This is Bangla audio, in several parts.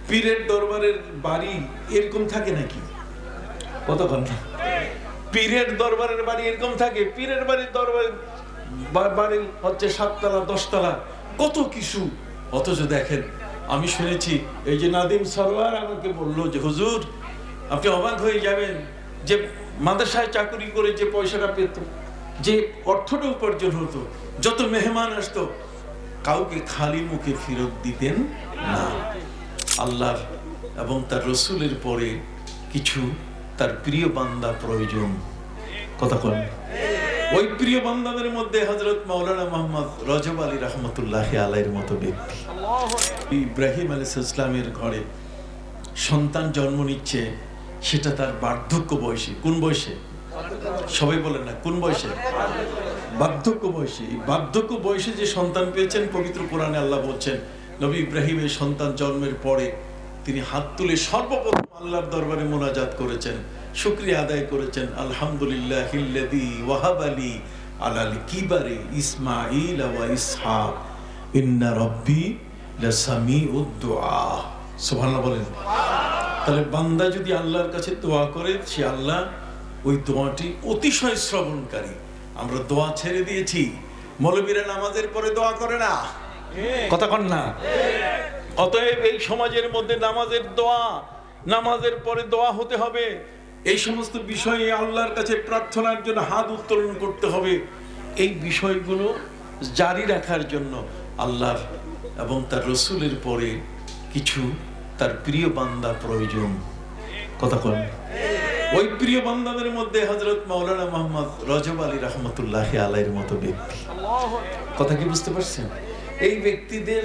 পীরের দরবারের বাড়ি এরকম থাকে নাকি? কতক্ষণ পীরের দরবারের বাড়ি এরকম থাকে? পীরের বাড়ির দরবারের বাড়ি হচ্ছে 7 তলা 10 তলা, কত কিছু। অথচ দেখেন, আমি শুনেছি এই যে নাদিম সরওয়ার আমাকে বললো যে হুজুর আপনি অবাক হয়ে যাবেন, যে মাদ্রাসায় চাকরি করে যে পয়সাটা পেত, যে অর্থটা উপার্জন হতো, যত মেহমান আসতো, কাউকে খালি মুখে ফেরত দিতেন না। আল্লাহর এবং তার রসুলের পরে কিছু তার প্রিয় বান্দা প্রয়োজন। কথা বলেন, ওই প্রিয় বান্দাদের মধ্যে হযরত মাওলানা মুহাম্মদ রজব আলী রহমতুল্লাহি আলাইহির মতো ব্যক্তি। ইব্রাহিম আলাইহিস সালামের ঘরে সন্তান জন্ম নিচ্ছে, সেটা তার বার্ধক্য বয়সে। কোন বয়সে? সবাই বলেন না, কোন বয়সে? বার্ধক্য বয়সে। এই বার্ধক্য বয়সে যে সন্তান পেয়েছেন, পবিত্র কোরআনে আল্লাহ বলছেন, নবী ইব্রাহিমের সন্তান জন্মের পরে তিনি হাত তুলে সর্বপ্রথম আল্লাহর দরবারে মোনাজাত করেছেন, শুকরিয়া আদায় করেছেন। আলহামদুলিল্লাহিল্লাযী ওয়াহাবা লি আলাল কিবারি ইসমাঈল ওয়া ইসহাক ইন্না রাব্বী লাসামিউদ দুআ। সুবহানাল্লাহ বলেন। তাহলে বান্দা যদি আল্লাহর কাছে দোয়া করে, সে আল্লাহ ওই দোয়াটি অতিশয় শ্রবণকারী। আমরা দোয়া ছেড়ে দিয়েছি, মৌলবীরা নামাজের পরে দোয়া করে না, কথা কন না। অতএব এই সমাজের মধ্যে নামাজের দোয়া, নামাজের পরে দোয়া হতে হবে। এই সমস্ত বিষয়ে আল্লাহর কাছে প্রার্থনার জন্য হাত উত্তোলন করতে হবে। এই বিষয়গুলো জারি রাখার জন্য আল্লাহর এবং তার রসুলের পরে কিছু তার প্রিয় বান্দা প্রয়োজন। কথা বলেন, ওই প্রিয় বান্দাদের মধ্যে হযরত মাওলানা মুহাম্মদ রজব আলী রহমতুল্লাহি আলাইহির মতো ব্যক্তি। কথা কি বুঝতে পারছেন? এই ব্যক্তিদের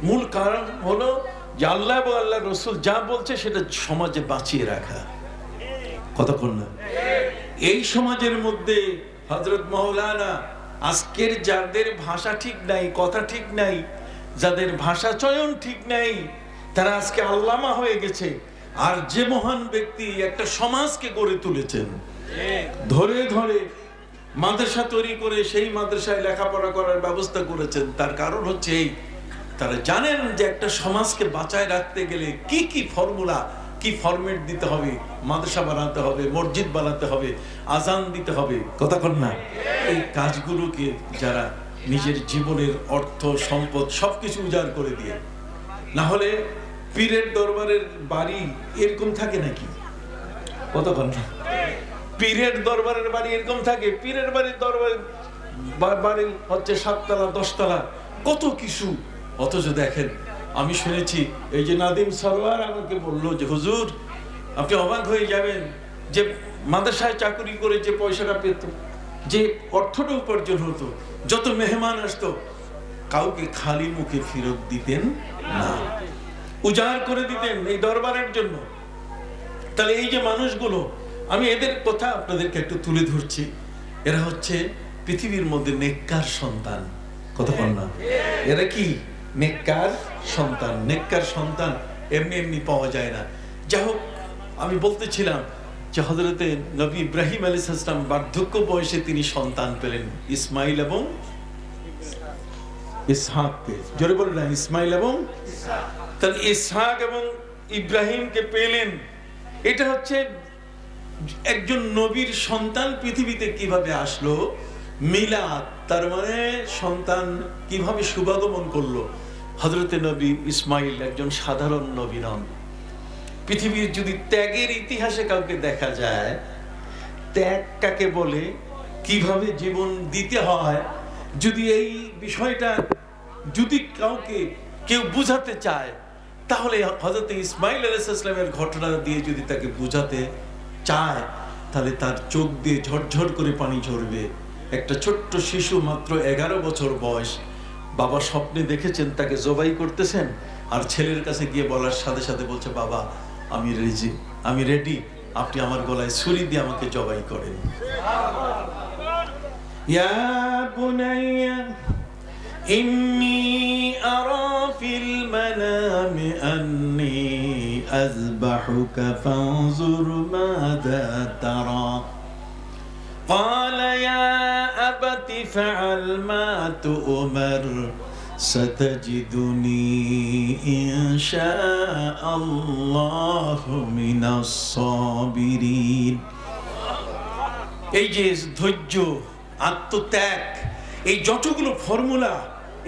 মূল কারণ হলো যে আল্লাহ এবং আল্লাহর রসুল যা বলছে সেটা সমাজে বাঁচিয়ে রাখা। কতক্ষণ না? এই সমাজের মধ্যে হযরত মাওলানা আজকের যাদের ভাষা ঠিক নাই, কথা ঠিক নাই, যাদের ভাষা চয়ন ঠিক নাই, তারা আজকে আল্লামা হয়ে গেছে। আর যে মহান ব্যক্তি একটা সমাজকে গড়ে তুলেছেন, ধরে ধরে মাদ্রাসা তৈরি করে সেই মাদ্রাসায় লেখাপড়া করার ব্যবস্থা করেছেন, তার কারণ হচ্ছে এই, তারা জানেন যে একটা সমাজকে বাঁচায় রাখতে গেলে কি কি ফর্মুলা, কি ফরম্যাট দিতে হবে। মাদ্রাসা বানাতে হবে, মসজিদ বানাতে হবে, আজান দিতে হবে, কথা কন না। এই কাজগুলোকে যারা নিজের জীবনের অর্থ সম্পদ সবকিছু উজাড় করে দিয়ে, না হলে পীরের দরবারের বাড়ি এরকম থাকে নাকি? কতক্ষণ না? পীরের দরবারের বাড়ি এরকম থাকে? পীরের বাড়ির দরবারের বাড়ি হচ্ছে 7 তলা 10 তলা, কত কিছু। অথচ দেখেন, আমি শুনেছি এই যে নাদিম সরওয়ার আমাকে বললো যে হুজুর আপনি অবাক হয়ে যাবেন, যে মাদ্রাসায় চাকরি করে যে পয়সাটা পেত, যে অর্থটা উপার্জন হতো, যত মেহমান আসতো, কাউকে খালি মুখে ফেরত দিতেন না, উজাড় করে দিতেন এই দরবারের জন্য। তাহলে এই যে মানুষগুলো, আমি এদের কথা আপনাদেরকে একটু তুলে ধরছি। এরা হচ্ছে পৃথিবীর মধ্যে নেককার সন্তান। কতক্ষণ না? এরা কি নেককার সন্তান। নেককার সন্তান এমনি এমনি পাওয়া যায় না। যাই হোক, আমি বলতেছিলাম যে হযরতে নবী ইব্রাহিম আলাইহিস সালাম বার্ধক্য বয়সে তিনি সন্তান পেলেন, ইসমাইল এবং ইসহাককে। জোরে বলেন না, ইসমাইল এবং ইসহাক। তাহলে ইসহাক এবং ইব্রাহিমকে পেলেন। এটা হচ্ছে একজন নবীর সন্তান পৃথিবীতে কিভাবে আসলো, মিলাদ, তার মানে সন্তান কিভাবে শুভাগমন করলো। হযরতে নবী ইসমাইল একজন সাধারণ নবী নন। পৃথিবীর যদি ত্যাগের ইতিহাসে কাউকে দেখা যায়, ত্যাগ কাকে বলে, কিভাবে জীবন দিতে হয়, যদি এই বিষয়টা যদি কাউকে কেউ বুঝাতে চায়, তাহলে হযরত ইসমাইল আলাইহিস সালামের ঘটনা দিয়ে যদি তাকে বুঝাতে চায়, তাহলে তার চোখ দিয়ে ঝরঝর করে পানি ঝরবে। একটা ছোট্ট শিশু, মাত্র 11 বছর বয়স, বাবা স্বপ্নে দেখেছেন তাকে জবাই করতেছেন, আর ছেলের কাছে গিয়ে বলার সাথে সাথে বলছে, বাবা আমি রেডি, আপনি আমার গলায় ছুরি দিয়ে আমাকে জবাই করেন। ইয়া বুনাইয়া ইন্নী আরা ফিল মানামি আন্নী আযবাহুকা ফানজুর মাযা তারা قال يا أبت فعل ما تؤمر সাতাজিদুনি ইনশাআল্লাহু মিনাস সাবিরিন। এই যে ধৈর্য, আত্মত্যাগ, এই যতগুলো ফর্মুলা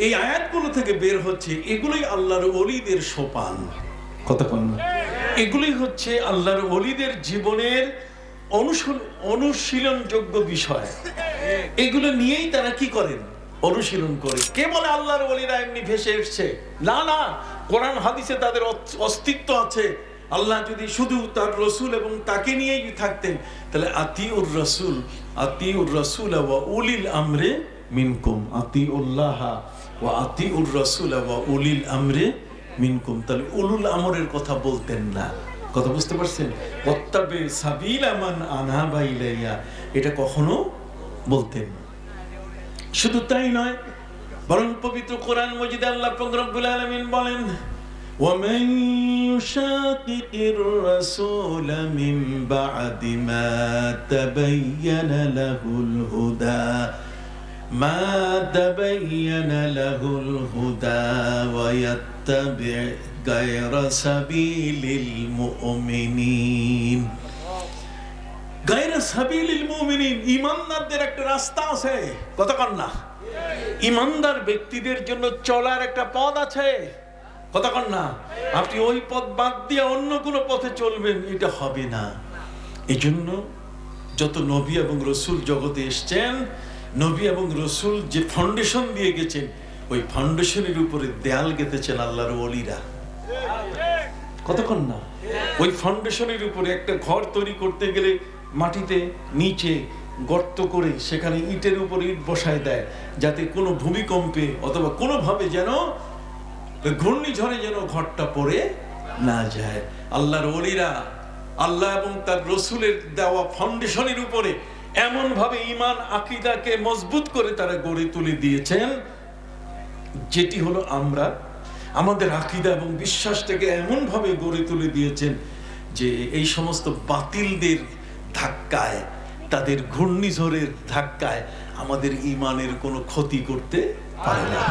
এই আয়াতগুলো থেকে বের হচ্ছে, এগুলোই আল্লাহর ওলিদের সোপান। কতক্ষণ এগুলোই হচ্ছে আল্লাহর ওলিদের জীবনের অনুশীলনযোগ্য বিষয়। এগুলো নিয়েই তারা কি করেন? অনুশীলন করে। কে বলে আল্লাহর ওলিরা এমনি ভেসে এসছে? না না, কোরআন হাদিসে তাদের অস্তিত্ব আছে। আল্লাহ যদি শুধু তার রসুল এবং তাকে নিয়েই থাকতেন, তাহলে আতিউর রাসূল ওয়া উলিল আমরে মিনকুম, আতিউল্লাহ ওয়া আতিউর রাসূল ওয়া উলিল আমরে মিনকুম, তাহলে উলুল আমরের কথা বলতেন না। কথা বুঝতে পারছেন? ওয়াত্তাবি সাবিলা মান আনাবা ইলাইয়া, এটা কখনো বলতেন না। শুধু তাই নয়, বরং পবিত্র কোরআন মজিদে আল্লাহ রব্বুল আলামিন বলেন, وَمَن يُشَاقِقِ الرَّسُولَ مِن بَعْدِ مَا تَبَيَّنَ لَهُ الْهُدَى وَيَتَّبِعْ غَيْرَ سَبِيلِ الْمُؤْمِنِينَ। গায়রা সাবিলিল মুমিনিন, ঈমানদারদের একটা রাস্তা আছে। কতক্ষণ না? ঈমানদার ব্যক্তিদের জন্য চলার একটা পথ আছে। কতক্ষণ না? আপনি ওই পথ বাদ দিয়ে অন্য কোনো পথে চলবেন, এটা হবে না। এই জন্য যত নবী এবং রসুল জগতে এসছেন, নবী এবং রসুল যে ফাউন্ডেশন দিয়ে গেছেন, ওই ফাউন্ডেশনের উপরে দেয়াল গেঁথেছেন আল্লাহর ওলিরা। কতক্ষণ না? ওই ফাউন্ডেশনের উপরে একটা ঘর তৈরি করতে গেলে মাটিতে নিচে গর্ত করে সেখানে ইটের উপর ইট বসায় দেয়, যাতে কোনো ভূমিকম্পে অথবা কোনোভাবে যেন ঘূর্ণিঝড়ে যেন ঘরটা পড়ে না যায়। আল্লাহর ওলিরা আল্লাহ এবং তার রসুলের দেওয়া ফাউন্ডেশনের উপরে এমন ভাবে ঈমান আকীদাকে মজবুত করে তারা গড়ে তুলে দিয়েছেন, যেটি হলো আমরা আমাদের আকীদা এবং বিশ্বাসটাকে এমন ভাবে গড়ে তুলে দিয়েছেন যে এই সমস্ত বাতিলদের ধাক্কায়, তাদের ঘূর্ণিঝড়ের ধাক্কায় আমাদের ঈমানের কোনো ক্ষতি করতে পারে না।